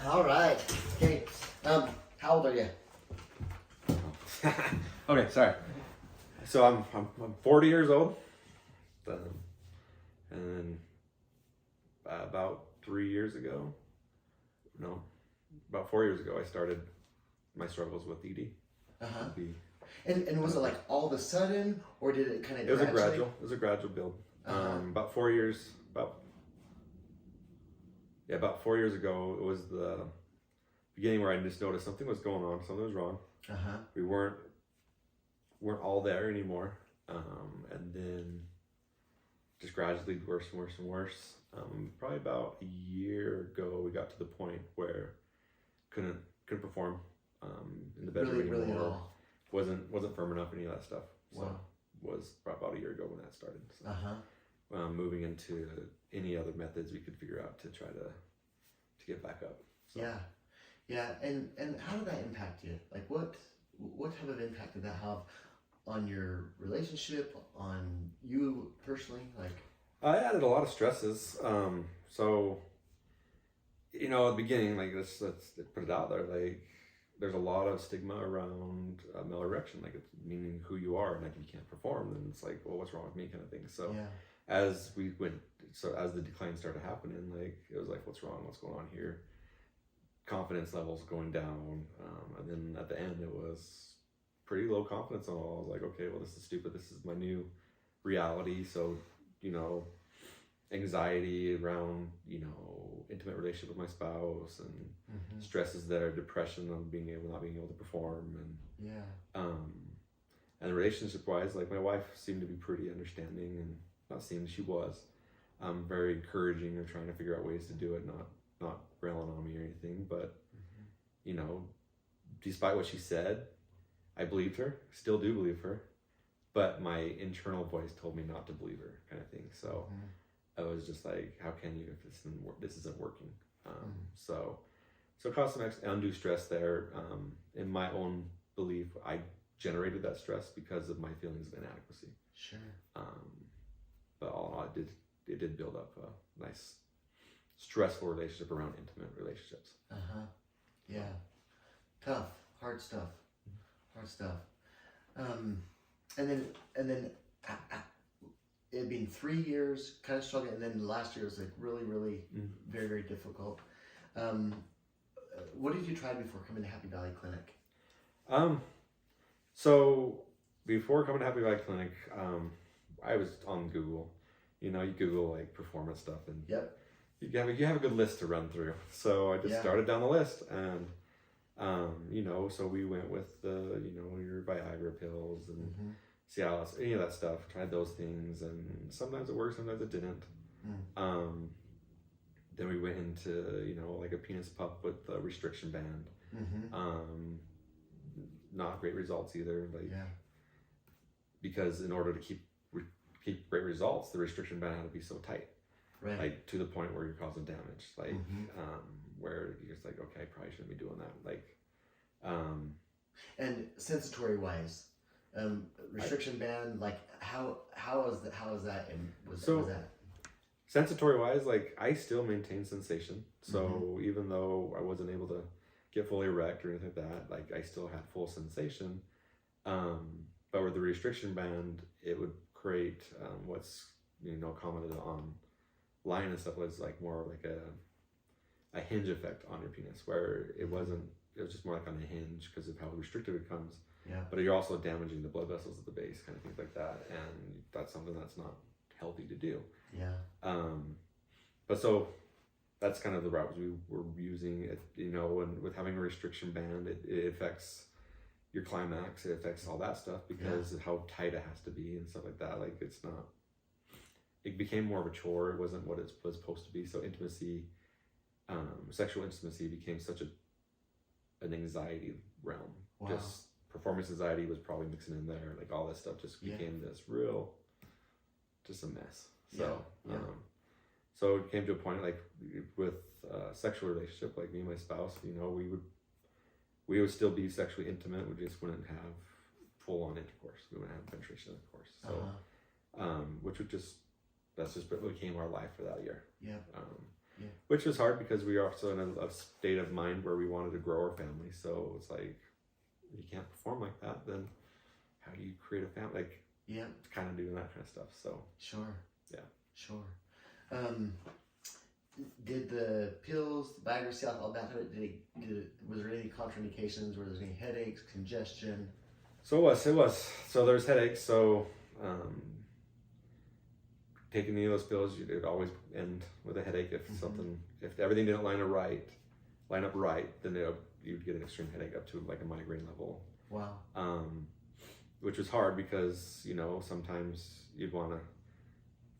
All right. Okay. How old are you? Okay, sorry. So I'm 40 years old, and then about 3 years ago, no, about 4 years ago, I started my struggles with ED. Uh-huh. The- And was it like all of a sudden, or did it kind of It was a gradual. It was a gradual build. About 4 years. About 4 years ago, it was the beginning where I just noticed something was going on. Something was wrong. Uh-huh. We weren't all there anymore, and then just gradually worse and worse and worse. Probably about a year ago, we got to the point where couldn't perform in the bedroom Really at anymore. all. Wasn't firm enough, any of that stuff. So Wow. was about a year ago when that started. So, Uh-huh. moving into any other methods we could figure out to try to get back up. So. Yeah. Yeah. And how did that impact you? Like what type of impact did that have on your relationship, on you personally? Like I added a lot of stresses. So, at the beginning, like let's put it out there, like there's a lot of stigma around male erection, like it's meaning who you are, and like if you can't perform, then it's like, well, what's wrong with me, kind of thing. So, yeah. as the decline started happening, like it was like, what's wrong? What's going on here? Confidence levels going down, and then at the end, it was pretty low confidence on all. I was like, okay, well, this is stupid. This is my new reality. So, anxiety around, intimate relationship with my spouse, and stresses there, depression on not being able to perform, and and relationship wise, like my wife seemed to be pretty understanding, and not seemed, she was, very encouraging and trying to figure out ways to do it, not railing on me or anything, but despite what she said, I believed her, still do believe her, but my internal voice told me not to believe her, kind of thing. So I was just like, how can you if this isn't working? So it caused some undue stress there. In my own belief, I generated that stress because of my feelings of inadequacy. Sure. But all in all, it did build up a nice stressful relationship around intimate relationships. Yeah. Tough, hard stuff. And then it had been 3 years kind of struggling, and then last year was like really, really very, very difficult. What did you try before coming to Happy Valley Clinic? So before coming to Happy Valley Clinic, I was on Google. You Google like performance stuff, and Yep. you have a good list to run through. So I just started down the list, and so we went with the your Viagra pills and Cialis, any of that stuff. Tried those things, and sometimes it worked, sometimes it didn't. Then we went into like a penis pump with a restriction band. Not great results either. Because in order to keep great results, the restriction band had to be so tight, Right. like to the point where you're causing damage, where you're just like, okay, I probably shouldn't be doing that. And sensory wise, restriction band, like how is that? Was that? Sensatory wise, like I still maintain sensation. So even though I wasn't able to get fully erect or anything like that, like I still had full sensation. But with the restriction band, it would create what's commented on line and stuff, was like more like a hinge effect on your penis, where it was just more like on a hinge because of how restricted it becomes. Yeah. But you're also damaging the blood vessels at the base, kind of things like that, and that's something that's not healthy to do. Yeah. But so that's kind of the route we were using it, and with having a restriction band, it affects your climax, it affects all that stuff because of how tight it has to be and stuff like that. Like it became more of a chore. It wasn't what it was supposed to be. So intimacy, sexual intimacy became such an anxiety realm. Wow. Just performance anxiety was probably mixing in there. Like all this stuff just became this just a mess. So, so it came to a point like with sexual relationship, like me and my spouse, we would still be sexually intimate. We just wouldn't have full on intercourse. We wouldn't have penetration intercourse. So, which would that's just what became our life for that year. Yeah. Yeah. which was hard because we were also in a state of mind where we wanted to grow our family. So it's like, if you can't perform like that, then how do you create a family? Like, Yeah. kind of doing that kind of stuff. So Sure. yeah. Sure. Did the pills, the Viagra, Cialis, all that, was there any contraindications? Were there any headaches, congestion? So it was. So there's headaches. So taking any of those pills, it'd always end with a headache if if everything didn't line up right, then you'd get an extreme headache up to like a migraine level. Wow. Which was hard because, you know, sometimes you'd want to,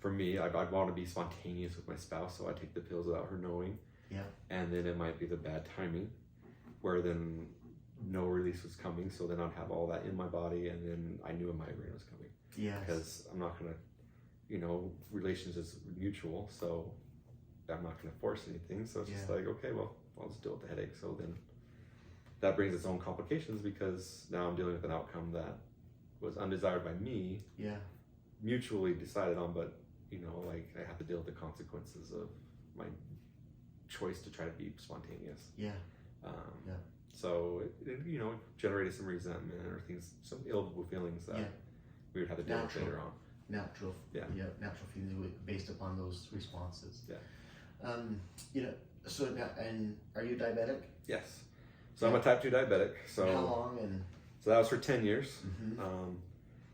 for me, I'd want to be spontaneous with my spouse, so I take the pills without her knowing. Yeah. And then it might be the bad timing, where then no release was coming, so then I'd have all that in my body, and then I knew a migraine was coming. Yes. Because I'm not gonna, you know, relations is mutual, so I'm not gonna force anything. So it's just like, okay, well, I'll just deal with the headache. So then that brings its own complications because now I'm dealing with an outcome that was undesired by me. Yeah. Mutually decided on, but you know, like I have to deal with the consequences of my choice to try to be spontaneous. Yeah. So it you know, generated some resentment or things, some ill feelings that we would have to deal with later on. Natural feelings based upon those responses. Yeah. You know, so now, and are you diabetic? Yes. So I'm a type 2 diabetic. So how long? And so that was for 10 years.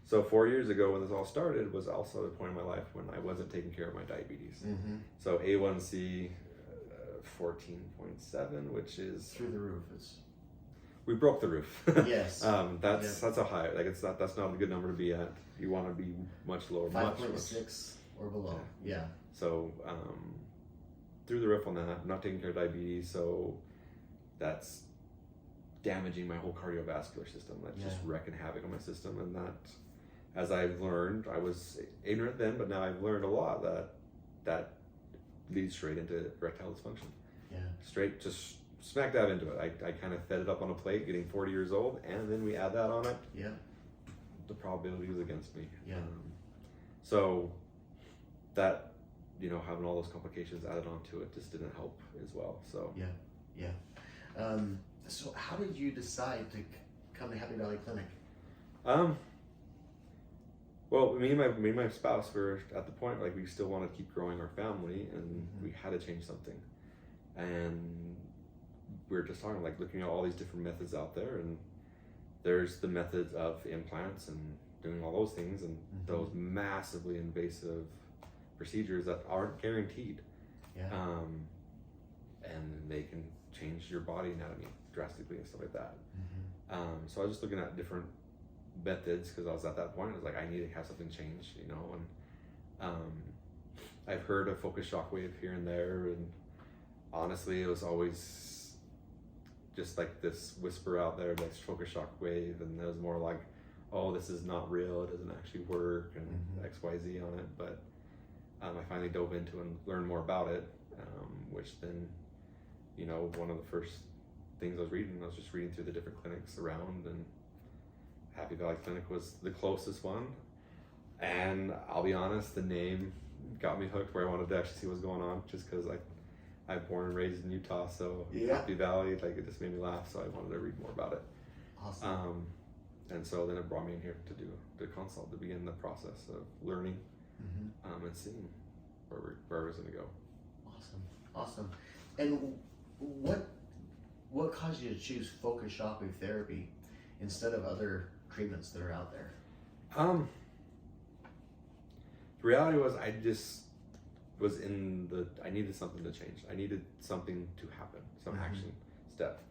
So 4 years ago when this all started was also the point in my life when I wasn't taking care of my diabetes. So A1C 14.7, which is through the roof. We broke the roof. Yes. That's a high, like that's not a good number to be at. You want to be much lower, 5.6 or below. Yeah. So through the roof on that. I'm not taking care of diabetes, so that's damaging my whole cardiovascular system. That's just wrecking havoc on my system. And that, as I've learned, I was ignorant then, but now I've learned a lot that leads straight into erectile dysfunction. Yeah. Straight just smack dab into it. I kind of fed it up on a plate, getting 40 years old, and then we add that on it. Yeah. The probability was against me. Yeah. So that, you know, having all those complications added onto it just didn't help as well. So yeah. So how did you decide to come to Happy Valley Clinic? Well, me and my spouse were at the point like we still wanted to keep growing our family, and we had to change something. And we were just talking, like looking at all these different methods out there, and there's the methods of implants and doing all those things, and those massively invasive procedures that aren't guaranteed. Yeah. And they can change your body anatomy drastically and stuff like that. So I was just looking at different methods because I was at that point. I was like, I need to have something change, you know. And I've heard of focus shockwave here and there, and honestly, it was always just like this whisper out there, like focus shockwave, and it was more like, oh, this is not real, it doesn't actually work, and XYZ on it. But I finally dove into and learned more about it, which then, you know, one of the first things I was just reading through the different clinics around, and Happy Valley Clinic was the closest one. And I'll be honest, the name got me hooked where I wanted to actually see what's going on, just because I'm born and raised in Utah, so Happy Valley, like it just made me laugh, so I wanted to read more about it. Awesome. And so then it brought me in here to do the consult, to begin the process of learning and seeing where I was going to go. Awesome. And what caused you to choose focus shockwave therapy instead of other treatments that are out there? The reality was I just was I needed something to change. I needed something to happen, some action step.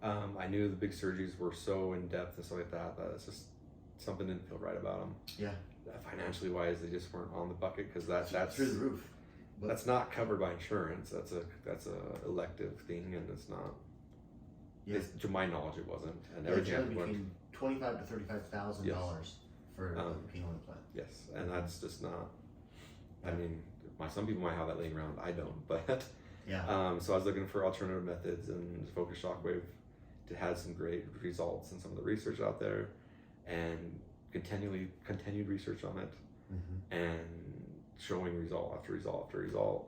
I knew the big surgeries were so in depth and stuff like that it's just something didn't feel right about them. Yeah. Financially wise, they just weren't on the bucket because that's through the roof. But that's not covered by insurance. That's a elective thing, and it's not. Yeah. To my knowledge, it wasn't. And everything between $25,000 to $35,000 for a penile implant. Yes, and that's just not. I mean, some people might have that laying around. I don't, but so I was looking for alternative methods, and focus shockwave had some great results in some of the research out there, and continued research on it, and showing result after result after result.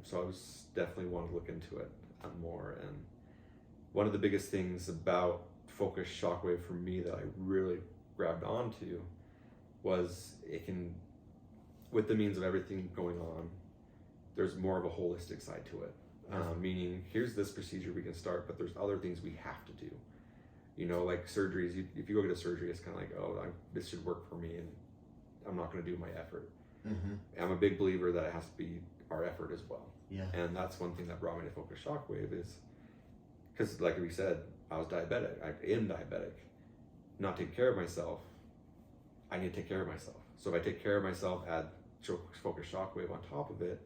So I was definitely wanting to look into it more. And one of the biggest things about focused shockwave for me that I really grabbed onto was it can, with the means of everything going on, there's more of a holistic side to it. Meaning, here's this procedure we can start, but there's other things we have to do. You know, like surgeries, if you go get a surgery, it's kind of like, oh, this should work for me, and I'm not going to do my effort. I'm a big believer that it has to be our effort as well. Yeah. And that's one thing that brought me to focus shockwave is, because like we said, I was diabetic. I am diabetic. Not taking care of myself, I need to take care of myself. So if I take care of myself, add focus shockwave on top of it,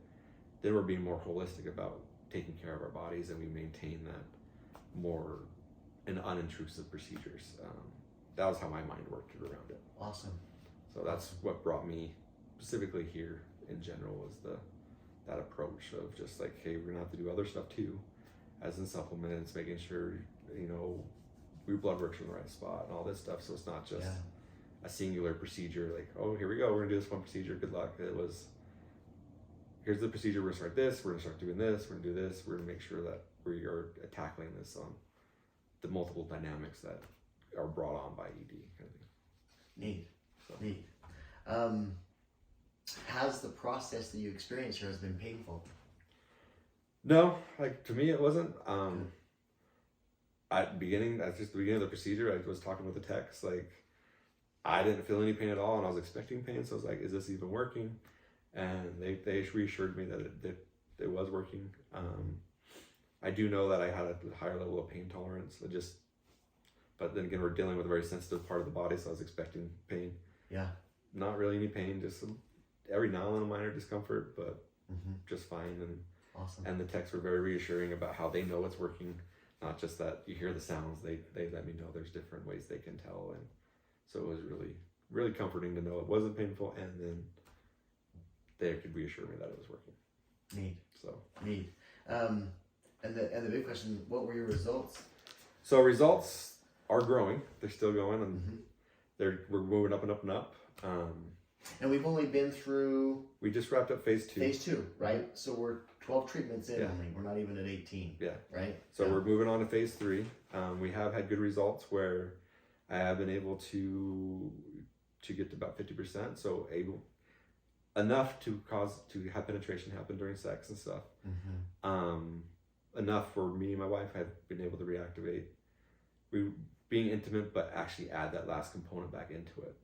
then we're being more holistic about taking care of our bodies, and we maintain that more in unintrusive procedures. That was how my mind worked around it. Awesome. So that's what brought me specifically here in general, was that approach of just like, hey, we're gonna have to do other stuff too, as in supplements, making sure, you know, your blood work's in the right spot and all this stuff. So it's not just a singular procedure, like, oh, here we go, we're gonna do this one procedure, good luck. It was, here's the procedure, we're gonna start this, we're gonna start doing this, we're gonna do this, we're gonna make sure that we are tackling this on the multiple dynamics that are brought on by ED kind of thing. Neat. So. Neat. Has the process that you experienced here has been painful? No, like to me it wasn't. At the beginning, at just the beginning of the procedure, I was talking with the techs, like I didn't feel any pain at all, and I was expecting pain, so I was like, is this even working? And they reassured me that it was working. I do know that I had a higher level of pain tolerance, but then again, we're dealing with a very sensitive part of the body, so I was expecting pain. Yeah. Not really any pain, just some every now and then a minor discomfort, but just fine. And awesome. And the techs were very reassuring about how they know it's working, not just that you hear the sounds. They let me know there's different ways they can tell, and so it was really, really comforting to know it wasn't painful, and then they could reassure me that it was working. Neat. So neat. And the big question: what were your results? So results are growing. They're still going, and we're moving up and up and up. And we've only been through. We just wrapped up phase 2. Phase 2, right? So we're 12 treatments in only. We're not even at 18. Yeah. Right. So we're moving on to phase 3. We have had good results where I have been able to get to about 50%. So enough to have penetration happen during sex and stuff. Enough for me and my wife have been able to reactivate. Being intimate, but actually add that last component back into it.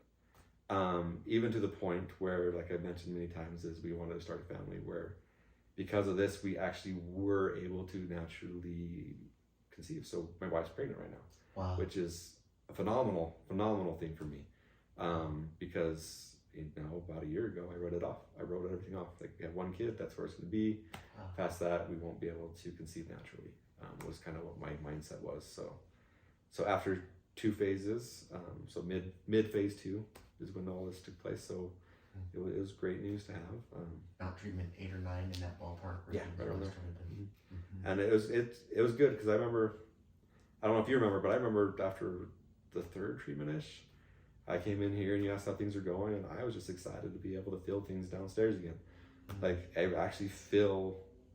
Even to the point where, like I mentioned many times, is we wanted to start a family where, because of this, we actually were able to naturally conceive. So my wife's pregnant right now. Wow. Which is a phenomenal thing for me. Because, you know, about a year ago, I wrote everything off. Like, we have one kid, that's where it's going to be. Wow. Past that, we won't be able to conceive naturally. Was kind of what my mindset was. So after 2 phases, so mid phase 2 is when all this took place. So it was great news to have. About treatment 8 or 9 in that ballpark. Yeah, right around there. And it was good because I remember, I don't know if you remember, but I remember after the 3rd treatment-ish, I came in here and you asked how things are going, and I was just excited to be able to feel things downstairs again. Like, I actually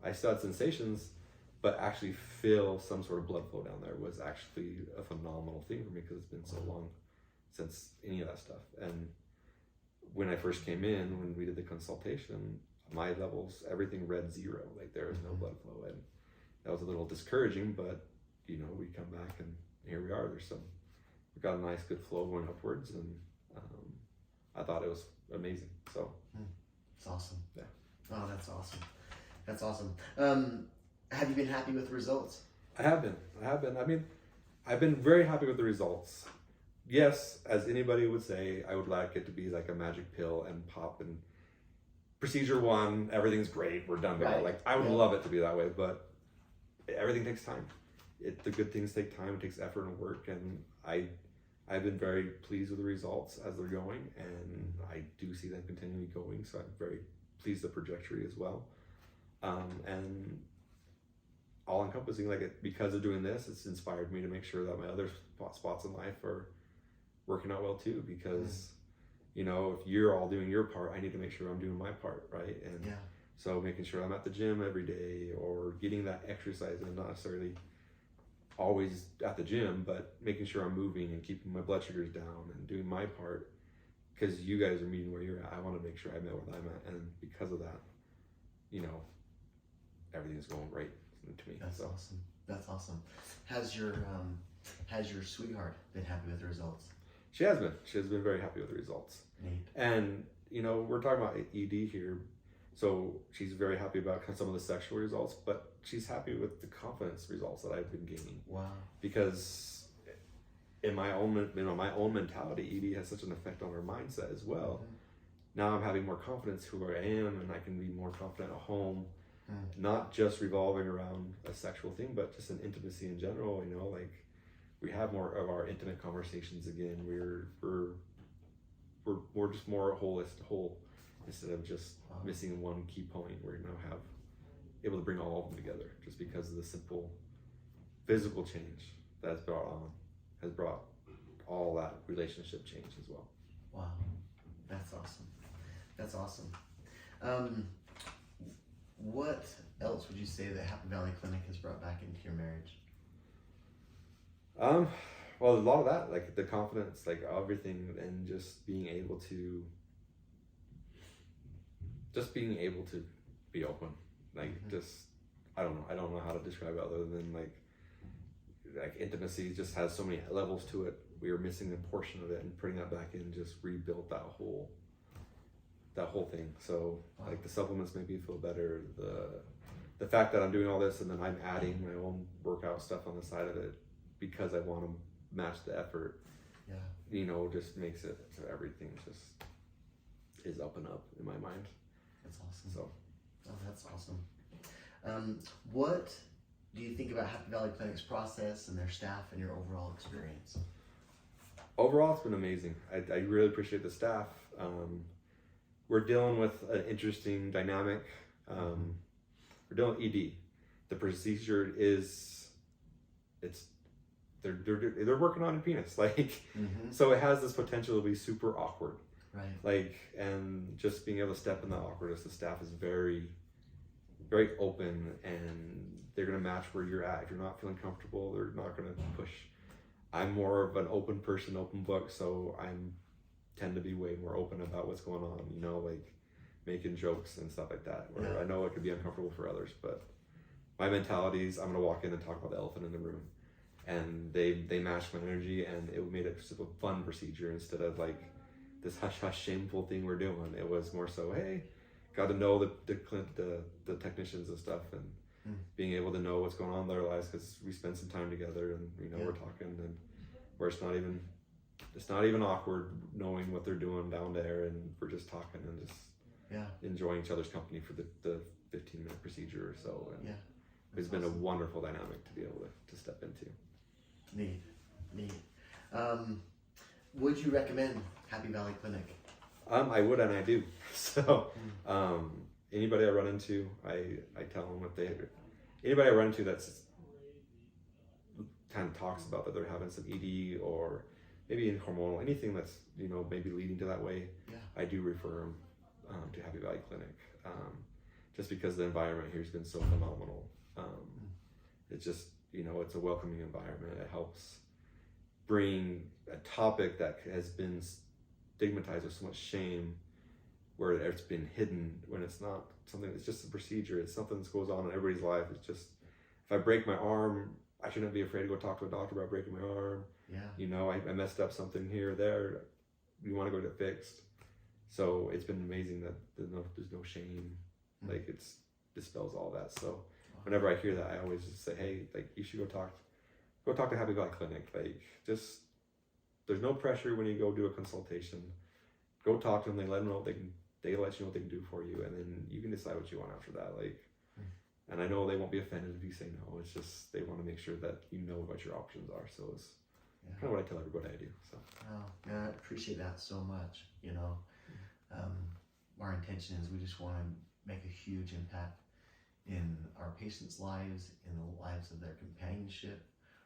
I still had sensations, but actually feel some sort of blood flow down there was actually a phenomenal thing for me, because it's been so long since any of that stuff. And when I first came in, when we did the consultation, my levels, everything read 0, like there was no blood flow, and that was a little discouraging, but you know, we come back and here we are. We've got a nice good flow going upwards, and I thought it was amazing. So it's awesome. Yeah. Oh, that's awesome. That's awesome. Have you been happy with the results? I have been. I mean, I've been very happy with the results. Yes, as anybody would say, I would like it to be like a magic pill and pop, and procedure 1, everything's great, we're done. Right. Like, I would love it to be that way, but everything takes time. The good things take time, it takes effort and work, and I've been very pleased with the results as they're going, and I do see them continually going, so I'm very pleased with the trajectory as well. And all encompassing, like, because of doing this, it's inspired me to make sure that my other spots in life are working out well too, because you know, if you're all doing your part, I need to make sure I'm doing my part, right? And So making sure I'm at the gym every day or getting that exercise and not necessarily always at the gym, but making sure I'm moving and keeping my blood sugars down and doing my part, because you guys are meeting where you're at. I want to make sure I'm at where I'm at, and because of that, you know, everything's going right to me. That's awesome. That's awesome. Has your sweetheart been happy with the results? She has been. She has been very happy with the results. Neat. And you know, we're talking about ED here, so she's very happy about some of the sexual results, but she's happy with the confidence results that I've been gaining. Wow. Because in my own mentality, ED has such an effect on our mindset as well. Mm-hmm. Now I'm having more confidence who I am, and I can be more confident at home, not just revolving around a sexual thing, but just in intimacy in general. You know, like we have more of our intimate conversations again. We're just more whole instead of just missing one key point. We're now able to bring all of them together just because of the simple physical change that has brought all that relationship change as well. Wow, that's awesome. That's awesome. What else would you say that Happy Valley Clinic has brought back into your marriage? Well, a lot of that, like the confidence, like everything, and just being able to be open. Like I don't know how to describe it other than like intimacy just has so many levels to it. We were missing a portion of it, and putting that back in just rebuilt that whole thing. So like the supplements make me feel better. The fact that I'm doing all this and then I'm adding my own workout stuff on the side of it because I want to match the effort. Yeah. You know, just makes it so everything just is up and up in my mind. That's awesome. So, that's awesome. What do you think about Happy Valley Clinic's process and their staff and your overall experience? Overall, it's been amazing. I really appreciate the staff. We're dealing with an interesting dynamic. We're dealing with ED. The procedure they're working on your penis, like, so it has this potential to be super awkward. Right. Like, and just being able to step in that awkwardness, the staff is very, very open, and they're gonna match where you're at. If you're not feeling comfortable, they're not gonna push. I'm more of an open person, open book, so I tend to be way more open about what's going on, you know, like making jokes and stuff like that, where I know it could be uncomfortable for others, but my mentality is I'm gonna walk in and talk about the elephant in the room. And they matched my energy, and it made it just a fun procedure instead of like this hush shameful thing we're doing. It was more so, hey, got to know the technicians and stuff, and being able to know what's going on in their lives, because we spend some time together, and you know we're talking, and where it's not even awkward knowing what they're doing down there, and we're just talking and just enjoying each other's company for the 15-minute procedure or so. And it's been a wonderful dynamic to be able to step into. Neat. Would you recommend Happy Valley Clinic? I would, and I do. So, anybody I run into, I tell them anybody I run into that's kind of talks about that they're having some ED or maybe in hormonal, anything that's, you know, maybe leading to that way, I do refer them to Happy Valley Clinic, just because the environment here has been so phenomenal. It's just, you know, it's a welcoming environment. It helps bring a topic that has been stigmatized with so much shame, where it's been hidden, when it's not something, it's just a procedure. It's something that goes on in everybody's life. It's just, if I break my arm, I shouldn't be afraid to go talk to a doctor about breaking my arm. You know, I messed up something here or there. You want to go get it fixed. So it's been amazing that there's no shame. Like, it's dispels all that. So whenever I hear that, I always just say, hey, like, you should go talk to Happy Valley Clinic. Like, just, there's no pressure when you go do a consultation. Go talk to them. They let you know what they can do for you, and then you can decide what you want after that. Like, and I know they won't be offended if you say no. It's just they want to make sure that you know what your options are. So it's kind of what I tell everybody I do. So. Oh, I appreciate that so much. You know, our intention is we just want to make a huge impact in our patients' lives, in the lives of their companionship,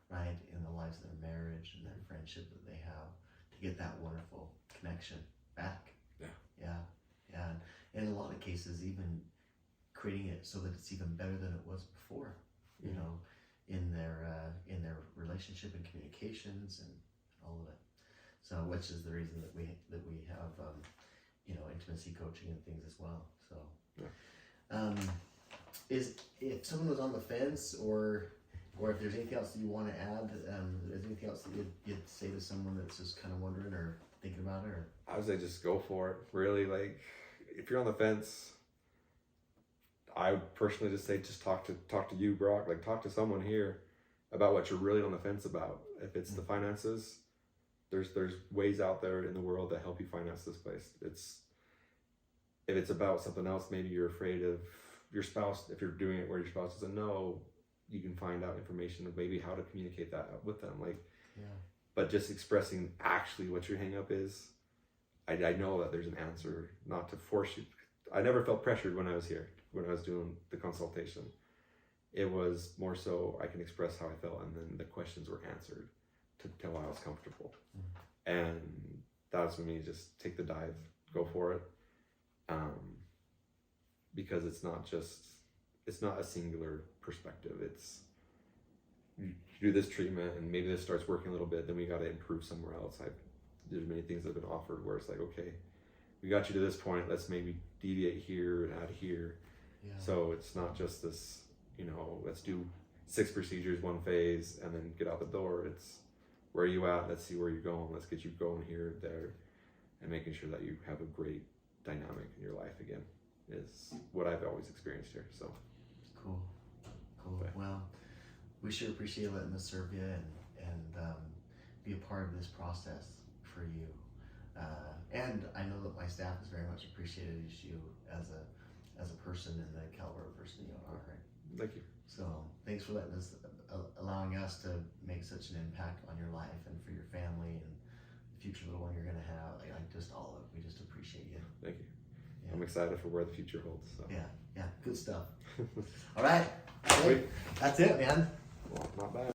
right, in the lives of their marriage and their friendship that they have, to get that wonderful connection back. And in a lot of cases, even creating it so that it's even better than it was before, you know, in their relationship and communications and all of it. So, which is the reason that we have you know, intimacy coaching and things as well. So, is if someone was on the fence, or if there's anything else that you want to add, is anything else that you'd say to someone that's just kind of wondering or thinking about it? Or I would say just go for it. Really, like, if you're on the fence, I would personally just say just talk to you, Brock. Like, talk to someone here about what you're really on the fence about. If it's the finances, there's ways out there in the world that help you finance this place. If it's about something else, maybe you're afraid of your spouse. If you're doing it where your spouse doesn't know, you can find out information of maybe how to communicate that with them. Like, but just expressing actually what your hang up is. I know that there's an answer, not to force you. I never felt pressured when I was here, when I was doing the consultation. It was more so I can express how I felt, and then the questions were answered till I was comfortable. And that was for me, just take the dive, go for it. Because it's not a singular perspective. It's, you do this treatment and maybe this starts working a little bit, then we got to improve somewhere else. There's many things that have been offered where it's like, okay, we got you to this point, let's maybe deviate here and add here. So it's not just this, you know, let's do 6 procedures, 1 phase, and then get out the door. It's, where are you at? Let's see where you're going. Let's get you going here, there, and making sure that you have a great dynamic in your life again is what I've always experienced here. So cool. Okay. Well, we sure appreciate letting us serve you and be a part of this process for you. And I know that my staff has very much appreciated you as a person and the caliber of person you are. Right? Thank you. So thanks for letting us, allowing us to make such an impact on your life and for your family and the future little one you're going to have. Like just all of it. We just appreciate you. Thank you. I'm excited for where the future holds. So. Yeah, good stuff. All right, that's it, man. Well, not bad.